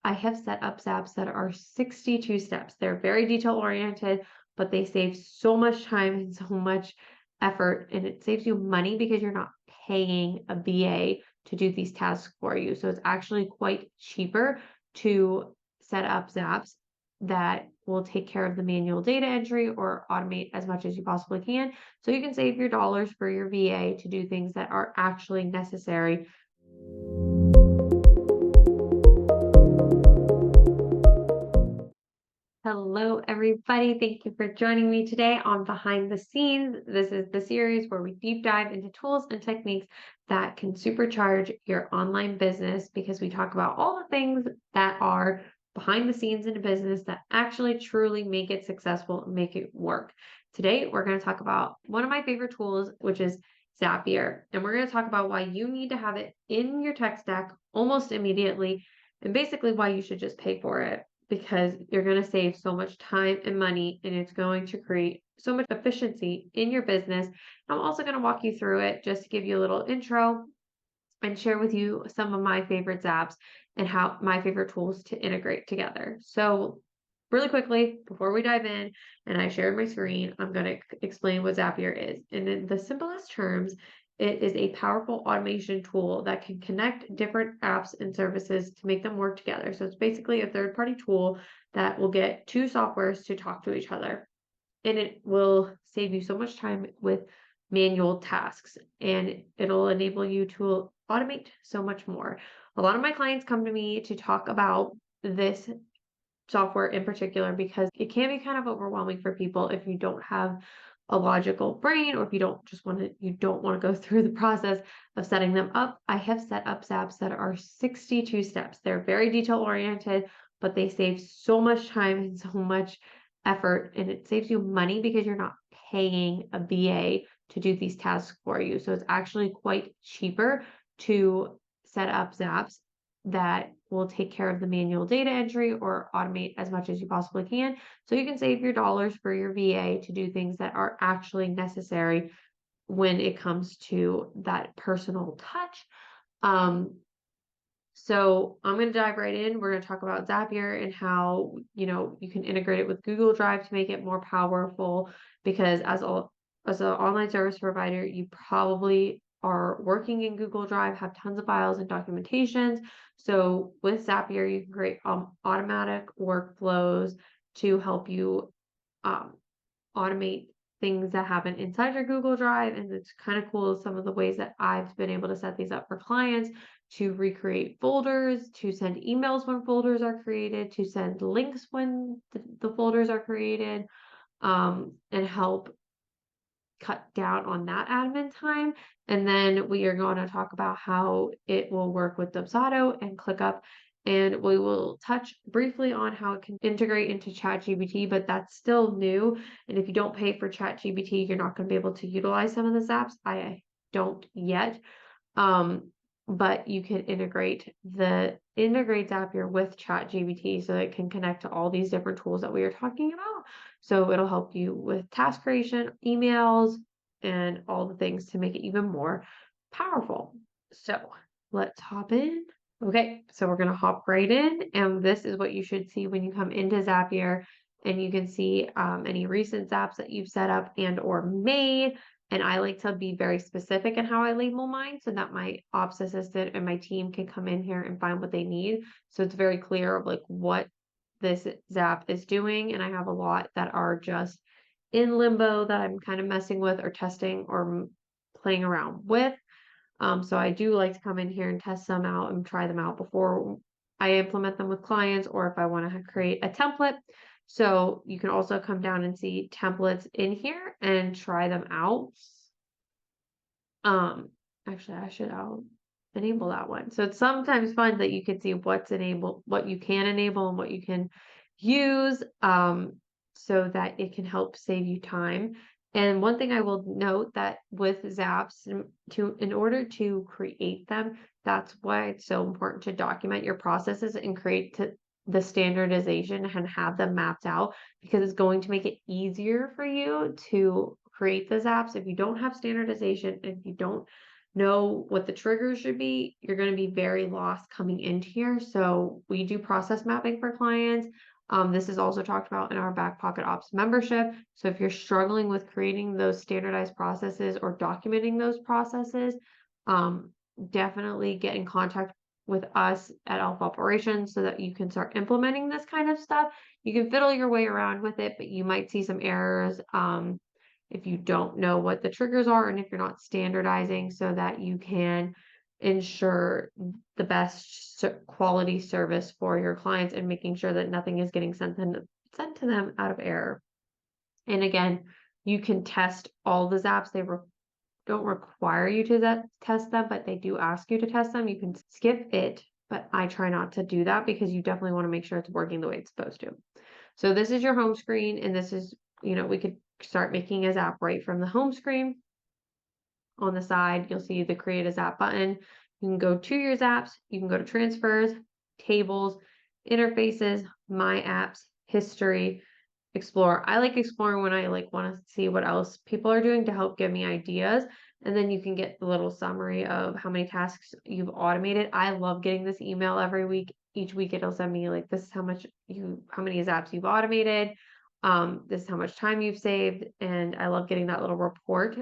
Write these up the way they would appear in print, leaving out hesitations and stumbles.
I have set up Zaps that are 62 steps. They're very detail oriented, but they save so much time and so much effort, and it saves you money because you're not paying a VA to do these tasks for you. So it's actually quite cheaper to set up Zaps that will take care of the manual data entry or automate as much as you possibly can. So you can save your dollars for your VA to do things that are actually necessary. Hello, everybody. Thank you for joining me today on Behind the Scenes. This is the series where we deep dive into tools and techniques that can supercharge your online business, because we talk about all the things that are behind the scenes in a business that actually truly make it successful and make it work. Today, we're going to talk about one of my favorite tools, which is Zapier. And we're going to talk about why you need to have it in your tech stack almost immediately, and basically why you should just pay for it, because you're going to save so much time and money, and it's going to create so much efficiency in your business. I'm also going to walk you through it just to give you a little intro and share with you some of my favorite apps and how my favorite tools to integrate together. So really quickly, before we dive in and I share my screen, I'm going to explain what Zapier is. And in the simplest terms, it is a powerful automation tool that can connect different apps and services to make them work together. So it's basically a third-party tool that will get two softwares to talk to each other. And it will save you so much time with manual tasks, and it'll enable you to automate so much more. A lot of my clients come to me to talk about this software in particular because it can be kind of overwhelming for people if you don't have a logical brain, or if you don't want to go through the process of setting them up. I have set up Zaps that are 62 steps. They're very detail oriented, but they save so much time and so much effort, and it saves you money because you're not paying a VA to do these tasks for you. So it's actually quite cheaper to set up Zaps that will take care of the manual data entry or automate as much as you possibly can. So you can save your dollars for your VA to do things that are actually necessary when it comes to that personal touch. So I'm going to dive right in. We're going to talk about Zapier and how, you can integrate it with Google Drive to make it more powerful, because as an online service provider, you probably are working in Google Drive, have tons of files and documentations. So with Zapier, you can create automatic workflows to help you automate things that happen inside your Google Drive. And it's kind of cool, some of the ways that I've been able to set these up for clients: to recreate folders, to send emails when folders are created, to send links when the folders are created, and help cut down on that admin time. And then we are going to talk about how it will work with Dubsado and ClickUp. And we will touch briefly on how it can integrate into ChatGPT, but that's still new. And if you don't pay for ChatGPT, you're not going to be able to utilize some of the apps. I don't yet. But you can integrate Zapier with ChatGPT so it can connect to all these different tools that we are talking about. So it'll help you with task creation, emails, and all the things to make it even more powerful. So let's hop in. Okay, so we're going to hop right in, and this is what you should see when you come into Zapier, and you can see any recent Zaps that you've set up and or made. And I like to be very specific in how I label mine so that my ops assistant and my team can come in here and find what they need. So it's very clear of like what this Zap is doing. And I have a lot that are just in limbo that I'm kind of messing with or testing or playing around with. So I do like to come in here and test some out and try them out before I implement them with clients, or if I want to create a template. So you can also come down and see templates in here and try them out. Actually, I'll enable that one. So it's sometimes fun that you can see what's enabled, what you can enable and what you can use, so that it can help save you time. And one thing I will note that with Zaps, in order to create them, that's why it's so important to document your processes and create the standardization and have them mapped out, because it's going to make it easier for you to create the Zaps. If you don't have standardization, if you don't know what the triggers should be, you're going to be very lost coming into here. So we do process mapping for clients. This is also talked about in our Back Pocket Ops membership. So if you're struggling with creating those standardized processes or documenting those processes, um, definitely get in contact with us at Alpha Operations so that you can start implementing this kind of stuff. You can fiddle your way around with it, but you might see some errors if you don't know what the triggers are and if you're not standardizing so that you can ensure the best quality service for your clients and making sure that nothing is getting sent to them out of error. And again, you can test all the zaps. They don't require you to test them, but they do ask you to test them. You can skip it, but I try not to do that because you definitely want to make sure it's working the way it's supposed to. So this is your home screen, and this is, we could start making a zap right from the home screen. On the side, you'll see the create a zap button. You can go to your zaps, you can go to transfers, tables, interfaces, my apps, history, explore. I like exploring when I want to see what else people are doing to help give me ideas. And then you can get the little summary of how many tasks you've automated. I love getting this email every week. Each week it'll send me like, this is how many zaps you've automated. This is how much time you've saved. And I love getting that little report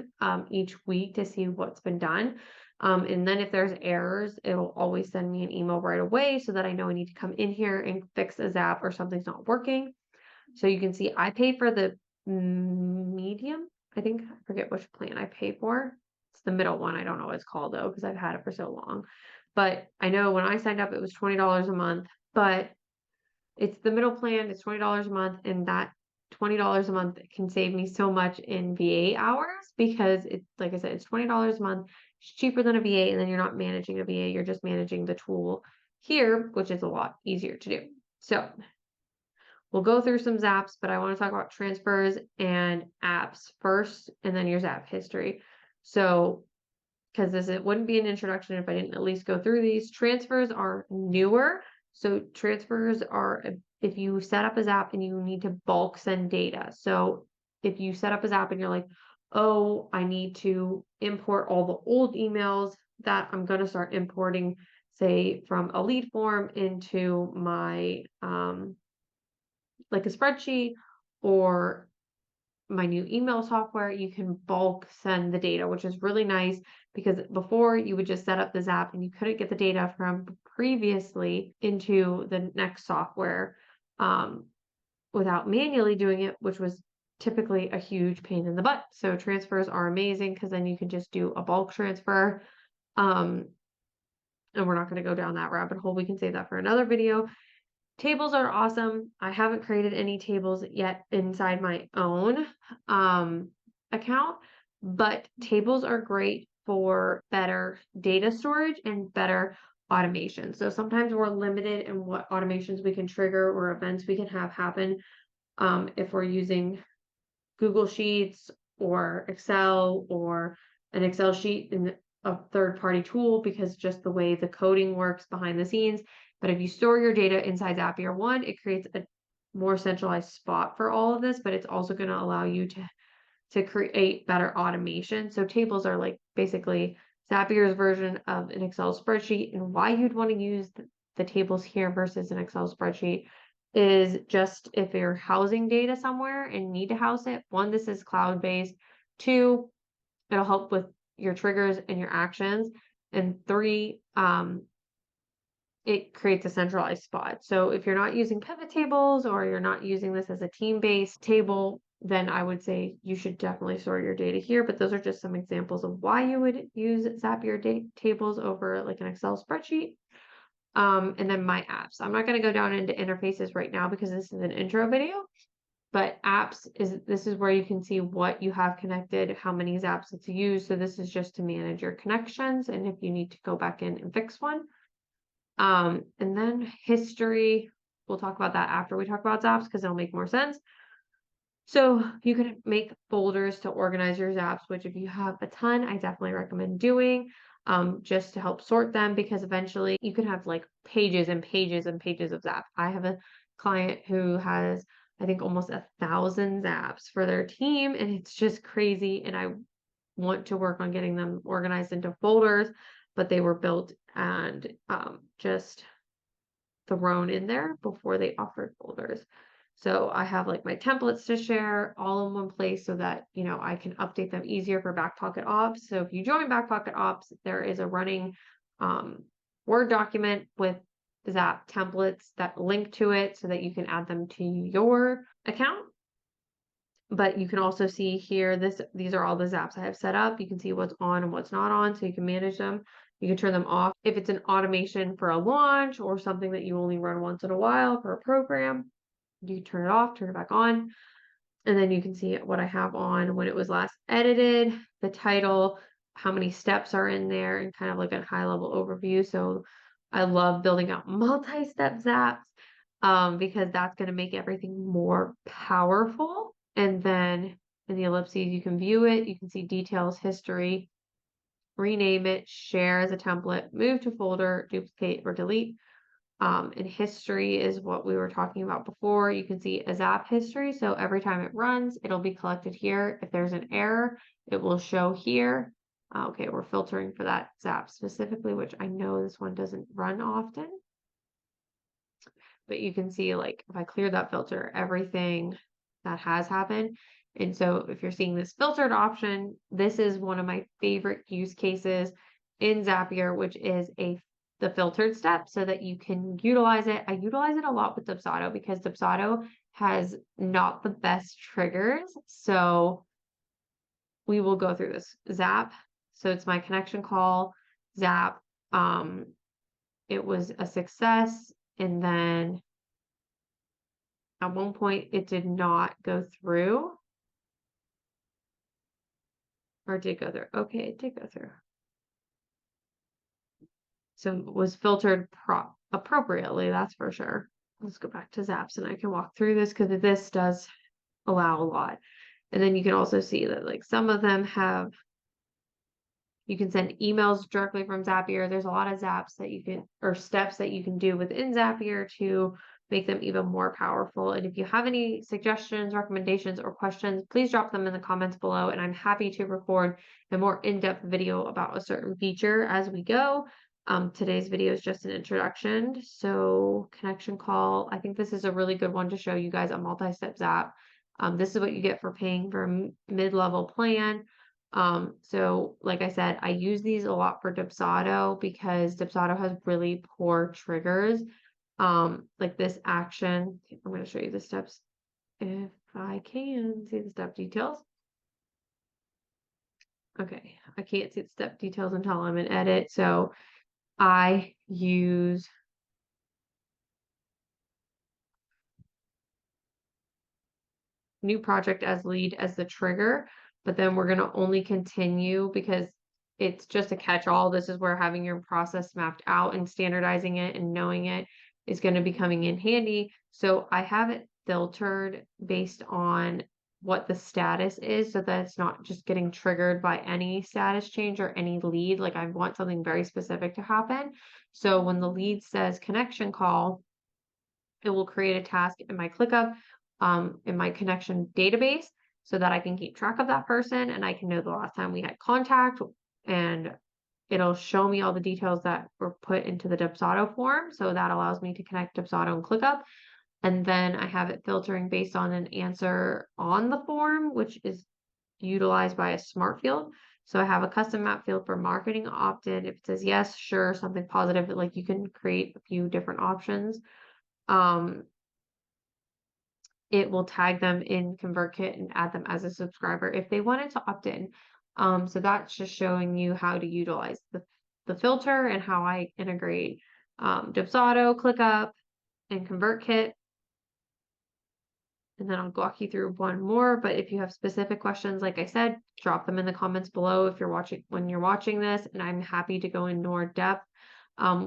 each week to see what's been done. And then if there's errors, it'll always send me an email right away so that I know I need to come in here and fix a zap or something's not working. So you can see I pay for the medium. I forget which plan I pay for. It's the middle one. I don't know what it's called though, because I've had it for so long. But I know when I signed up, it was $20 a month, but it's the middle plan. It's $20 a month. And that $20 a month can save me so much in VA hours because it's, like I said, it's $20 a month. It's cheaper than a VA. And then you're not managing a VA. You're just managing the tool here, which is a lot easier to do. So we'll go through some zaps, but I want to talk about transfers and apps first, and then your zap history. So, because it wouldn't be an introduction if I didn't at least go through these. Transfers are newer. So transfers are if you set up a zap and you need to bulk send data. So if you set up a zap and you're like, oh, I need to import all the old emails that I'm going to start importing, say from a lead form into my like a spreadsheet or my new email software, you can bulk send the data, which is really nice because before you would just set up the zap and you couldn't get the data from previously into the next software without manually doing it, which was typically a huge pain in the butt. So transfers are amazing because then you can just do a bulk transfer. And we're not going to go down that rabbit hole. We can save that for another video. Tables are awesome. I haven't created any tables yet inside my own account, but tables are great for better data storage and better automation. So sometimes we're limited in what automations we can trigger or events we can have happen if we're using Google Sheets or Excel or an Excel sheet in a third-party tool because just the way the coding works behind the scenes. But if you store your data inside Zapier, one, it creates a more centralized spot for all of this, but it's also going to allow you to create better automation. So tables are like basically Zapier's version of an Excel spreadsheet, and why you'd want to use the tables here versus an Excel spreadsheet is just if you're housing data somewhere and need to house it. One, this is cloud-based. Two, it'll help with your triggers and your actions. And three, it creates a centralized spot. So if you're not using pivot tables or you're not using this as a team-based table, then I would say you should definitely store your data here. But those are just some examples of why you would use Zapier tables over like an Excel spreadsheet. And then my apps. I'm not going to go down into interfaces right now because this is an intro video, but apps this is where you can see what you have connected, how many zaps it's used. So this is just to manage your connections and if you need to go back in and fix one. And then history, we'll talk about that after we talk about zaps because it'll make more sense. So you can make folders to organize your zaps, which if you have a ton, I definitely recommend doing just to help sort them because eventually you can have like pages and pages and pages of zaps. I have a client who has, I think, almost 1,000 zaps for their team, and it's just crazy. And want to work on getting them organized into folders, but they were built and just thrown in there before they offered folders. So I have like my templates to share all in one place so that, I can update them easier for Back Pocket Ops. So if you join Back Pocket Ops, there is a running Word document with Zap templates that link to it so that you can add them to your account. But you can also see here, these are all the Zaps I have set up. You can see what's on and what's not on, so you can manage them. You can turn them off. If it's an automation for a launch or something that you only run once in a while for a program, you can turn it off, turn it back on. And then you can see what I have on when it was last edited, the title, how many steps are in there, and kind of like a high level overview. So I love building out multi-step Zaps because that's going to make everything more powerful. And then in the ellipses, you can view it, you can see details, history, rename it, share as a template, move to folder, duplicate, or delete. And history is what we were talking about before. You can see a Zap history. So every time it runs, it'll be collected here. If there's an error, it will show here. Okay, we're filtering for that Zap specifically, which I know this one doesn't run often. But you can see, like, if I clear that filter, everything that has happened. And so if you're seeing this filtered option, this is one of my favorite use cases in Zapier, which is the filtered step so that you can utilize it. I utilize it a lot with Dubsado because Dubsado has not the best triggers. So we will go through this. Zap. So it's my connection call. Zap. It was a success. And then at one point it did not go through. Or did go through. Okay, it did go through. So it was filtered appropriately, that's for sure. Let's go back to Zaps and I can walk through this because this does allow a lot. And then you can also see that like some of them you can send emails directly from Zapier. There's a lot of Zaps that you can, or steps that you can do within Zapier to make them even more powerful. And if you have any suggestions, recommendations, or questions, please drop them in the comments below. And I'm happy to record a more in-depth video about a certain feature as we go. Today's video is just an introduction. So connection call, I think this is a really good one to show you guys a multi-step Zap. This is what you get for paying for a mid-level plan. So like I said, I use these a lot for Dubsado because Dubsado has really poor triggers. Like this action, I'm going to show you the steps if I can see the step details. Okay, I can't see the step details until I'm in edit. So I use new project as lead as the trigger, but then we're going to only continue because it's just a catch-all. This is where having your process mapped out and standardizing it and knowing it is going to be coming in handy. So I have it filtered based on what the status is so that it's not just getting triggered by any status change or any lead. Like I want something very specific to happen. So when the lead says connection call, it will create a task in my ClickUp, in my connection database so that I can keep track of that person and I can know the last time we had contact, and it'll show me all the details that were put into the Dubsado form. So that allows me to connect Dubsado and ClickUp. And then I have it filtering based on an answer on the form, which is utilized by a smart field. So I have a custom map field for marketing opt-in. If it says yes, sure, something positive, like you can create a few different options. It will tag them in ConvertKit and add them as a subscriber if they wanted to opt in. So that's just showing you how to utilize the filter and how I integrate Dubsado, ClickUp, and ConvertKit. And then I'll walk you through one more, but if you have specific questions, like I said, drop them in the comments below when you're watching this, and I'm happy to go in more depth.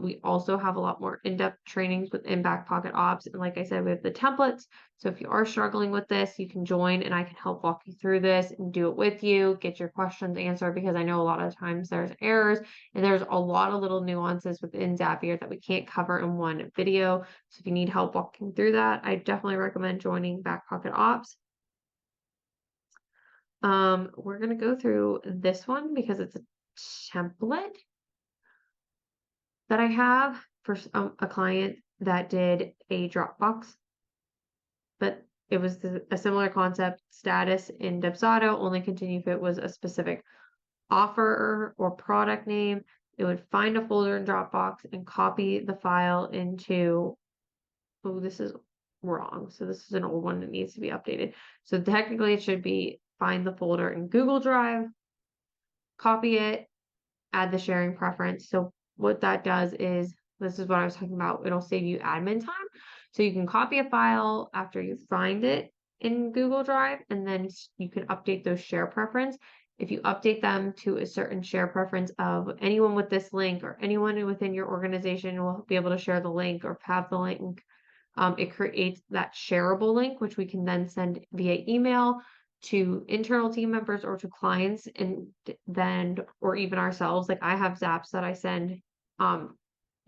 We also have a lot more in-depth trainings within Back Pocket Ops. And like I said, we have the templates. So if you are struggling with this, you can join and I can help walk you through this and do it with you, get your questions answered, because I know a lot of times there's errors and there's a lot of little nuances within Zapier that we can't cover in one video. So if you need help walking through that, I definitely recommend joining Back Pocket Ops. We're gonna go through this one because it's a template that I have for a client that did a Dropbox, but it was a similar concept, status in Dubsado, only continue if it was a specific offer or product name. It would find a folder in Dropbox and copy the file into, oh, this is wrong. So this is an old one that needs to be updated. So technically it should be find the folder in Google Drive, copy it, add the sharing preference. So what that does is, this is what I was talking about, it'll save you admin time. So you can copy a file after you find it in Google Drive, and then you can update those share preference. If you update them to a certain share preference of anyone with this link or anyone within your organization will be able to share the link or have the link, it creates that shareable link, which we can then send via email to internal team members or to clients, and then, or even ourselves. Like I have Zaps that I send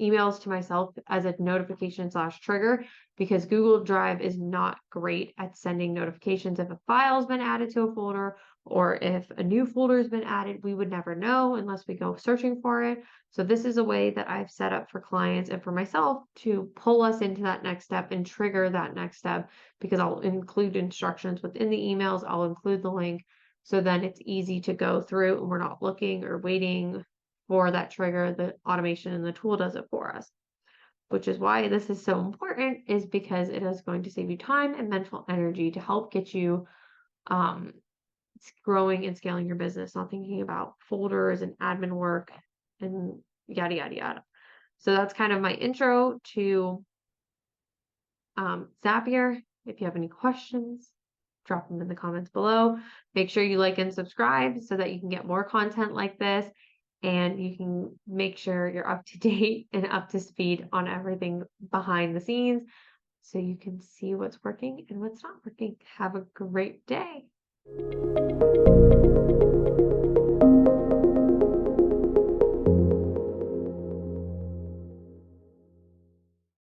emails to myself as a notification slash trigger, because Google Drive is not great at sending notifications if a file's been added to a folder or if a new folder has been added. We would never know unless we go searching for it. So this is a way that I've set up for clients and for myself to pull us into that next step and trigger that next step, because I'll include instructions within the emails. I'll include the link. So then it's easy to go through and we're not looking or waiting for that trigger. The automation and the tool does it for us, which is why this is so important, is because it is going to save you time and mental energy to help get you growing and scaling your business, not thinking about folders and admin work and yada, yada, yada. So that's kind of my intro to Zapier. If you have any questions, drop them in the comments below. Make sure you like and subscribe so that you can get more content like this, and you can make sure you're up to date and up to speed on everything behind the scenes so you can see what's working and what's not working. Have a great day.